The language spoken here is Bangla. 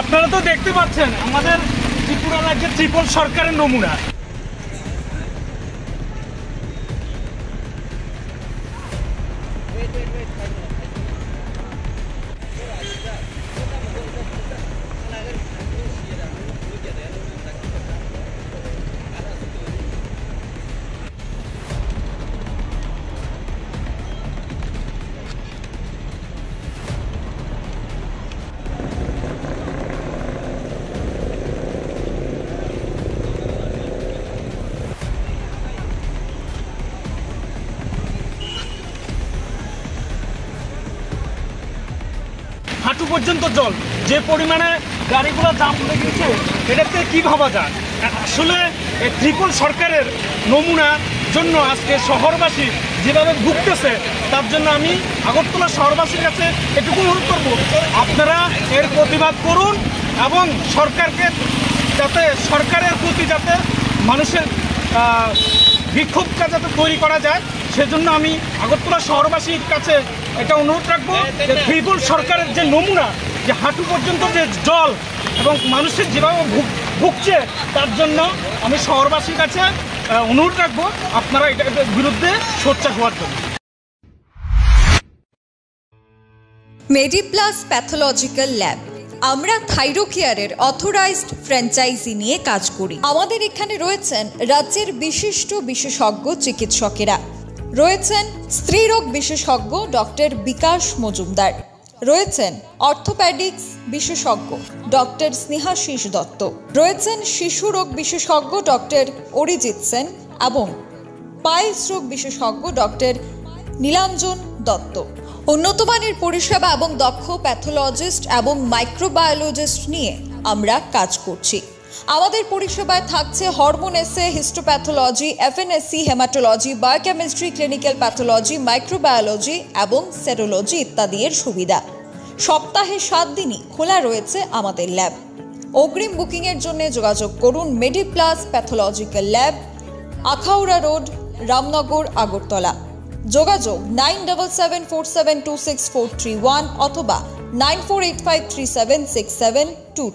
আপনারা তো দেখতে পাচ্ছেন আমাদের ত্রিপুরা রাজ্যের ত্রিপল সরকারের নমুনা। হাঁটু পর্যন্ত জল, যে পরিমাণে গাড়িগুলো জাম লেগেছে, এটাতে কি ভাবা যায়? আসলে ত্রিপল সরকারের নমুনার জন্য আজকে শহরবাসী যেভাবে ভুগতেছে, তার জন্য আমি আগরতলা শহরবাসীর কাছে এটুকু অনুরোধ করব, আপনারা এর প্রতিবাদ করুন এবং সরকারকে যাতে সরকারের প্রতি যাতে মানুষের বিক্ষোভটা যাতে তৈরি করা যায়, সেজন্য আমি আগরতলা শহরবাসীর কাছে এটা অনুরোধ রাখবো যে ত্রিপল সরকারের যে নমুনা, যে হাঁটু পর্যন্ত যে জল এবং মানুষের যেভাবে ভুগছে, তার জন্য আমি শহরবাসীর কাছে অনুরোধ রাখবো আপনারা এটার বিরুদ্ধে সোচ্চার হওয়ার জন্য। মেডিপ্লাস প্যাথোলজিক্যাল ল্যাব, আমরা থাইরোকেয়ারের অথরাইজড ফ্র্যাঞ্চাইজি নিয়ে কাজ করি। আমাদের এখানে রয়েছেন রাজ্যের বিশিষ্ট বিশেষজ্ঞ চিকিৎসকেরা, রয়েছেন স্ত্রীরোগ বিশেষজ্ঞ ডক্টর বিকাশ মজুমদার, রয়েছেন অর্থোপ্যাডিক্স বিশেষজ্ঞ ডক্টর স্নেহাশিস দত্ত, রয়েছেন শিশুরোগ বিশেষজ্ঞ ডক্টর অরিজিৎ সেন এবং পাইলস রোগ বিশেষজ্ঞ ডক্টর নীলাঞ্জন দত্ত। উন্নত মানের পরিষেবা এবং দক্ষ প্যাথোলজিস্ট এবং মাইক্রোবায়োলজিস্ট নিয়ে আমরা কাজ করছি। আমাদের পরিষেবায় থাকছে হরমোন এসে, histopathology, FNSC, haematology, biochemistry, clinical pathology, microbiology এবং সেরোলজি ইত্যাদি এর সুবিধা। সপ্তাহে 7 দিনই খোলা রয়েছে আমাদের ল্যাব। অগ্রিম বুকিংয়ের জন্য যোগাযোগ করুন Mediplus pathological lab, Akhaura road, Ramnagar, Agartala. যোগাযোগ 9774726431 অথবা 9485376722।